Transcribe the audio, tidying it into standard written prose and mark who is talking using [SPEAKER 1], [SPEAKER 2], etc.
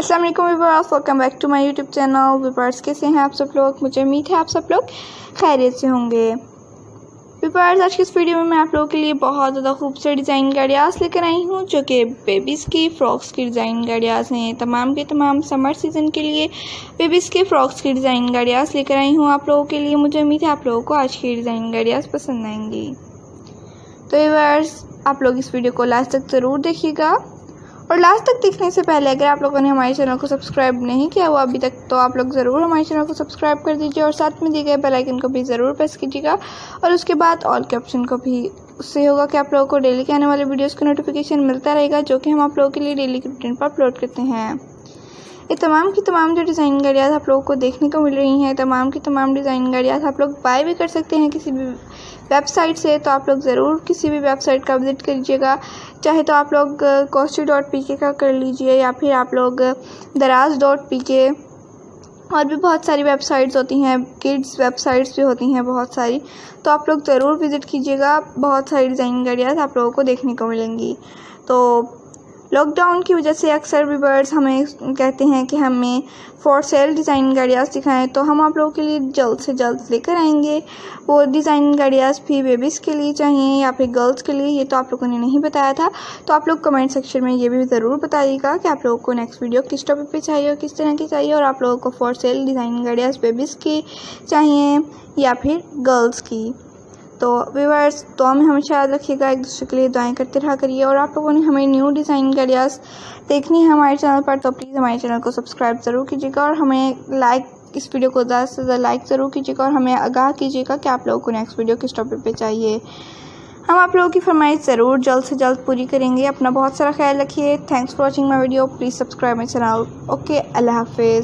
[SPEAKER 1] अस्सलाम वालेकुम viewers, welcome back to my YouTube channel. Viewers कैसे हैं आप सब लोग? मुझे उम्मीद है आप सब लोग खैरियत से होंगे। व्यूअर्स आज की इस वीडियो में मैं आप लोगों के लिए बहुत ज़्यादा खूबसूरत डिज़ाइन के आइडियाज़ लेकर आई हूँ, जो कि बेबीज़ की फ़्रॉक्स की डिज़ाइन के आइडियाज़ हैं। तमाम के तमाम समर सीज़न के लिए बेबीज़ के फ़्रॉक्स की डिज़ाइन के आइडियाज़ लेकर आई हूँ आप लोगों के लिए। मुझे उम्मीद है आप लोगों को आज की डिज़ाइन के आइडियाज़ पसंद आएंगी। तो व्यूअर्स आप लोग इस वीडियो को लास्ट तक ज़रूर देखिएगा, और लास्ट तक देखने से पहले अगर आप लोगों ने हमारे चैनल को सब्सक्राइब नहीं किया हुआ अभी तक, तो आप लोग ज़रूर हमारे चैनल को सब्सक्राइब कर दीजिए और साथ में दिए गए बेल आइकन को भी ज़रूर प्रेस कीजिएगा। और उसके बाद ऑल के ऑप्शन को भी, उससे होगा कि आप लोगों को डेली के आने वाले वीडियोज़ का नोटिफिकेशन मिलता रहेगा, जो कि हम आप लोगों के लिए डेली के रूटीन पर अपलोड करते हैं। ये तमाम की तमाम जो डिज़ाइन गाड़ियाँ आप लोगों को देखने को मिल रही हैं, तमाम की तमाम डिज़ाइन गाड़ियाँ आप लोग बाय भी कर सकते हैं किसी भी वेबसाइट से। तो आप लोग ज़रूर किसी भी वेबसाइट का विज़िट करिएगा, चाहे तो आप लोग costi.pk का कर लीजिए, या फिर आप लोग daraz.pk, और भी बहुत सारी वेबसाइट्स होती हैं, किड्स वेबसाइट्स भी होती हैं बहुत सारी। तो आप लोग ज़रूर विज़िट कीजिएगा, बहुत सारी डिज़ाइन गाड़ियाँ आप लोगों को देखने को मिलेंगी। तो लॉकडाउन की वजह से अक्सर व्यूअर्स हमें कहते हैं कि हमें फॉर सेल डिज़ाइन गाड़ियाँ दिखाएं, तो हम आप लोगों के लिए जल्द से जल्द लेकर आएंगे। वो डिज़ाइन गाड़ियाँ भी बेबीज़ के लिए चाहिए या फिर गर्ल्स के लिए, ये तो आप लोगों ने नहीं बताया था। तो आप लोग कमेंट सेक्शन में ये भी ज़रूर बताइएगा कि आप लोगों को नेक्स्ट वीडियो किस टॉपिक पे चाहिए और किस तरह की चाहिए, और आप लोगों को फॉर सेल डिज़ाइन गाड़ियाँ बेबीज़ की चाहिए या फिर गर्ल्स की। तो व्यूअर्स दुआ में हमेशा याद रखिएगा, एक दूसरे के लिए दुआएं करते रहा करिए। और आप लोगों ने हमें न्यू डिज़ाइन के आइडियाज़ देखनी है हमारे चैनल पर, तो प्लीज़ हमारे चैनल को सब्सक्राइब ज़रूर कीजिएगा, और हमें इस वीडियो को ज़्यादा से ज़्यादा लाइक ज़रूर कीजिएगा, और हमें आगाह कीजिएगा कि आप लोगों को नेक्स्ट वीडियो किस टॉपिक पे चाहिए। हम आप लोगों की फरमाइश ज़रूर जल्द से जल्द पूरी करेंगे। अपना बहुत सारा ख्याल रखिए। Thanks for watching my video. Please subscribe my channel. Okay, अल्लाह हाफिज़।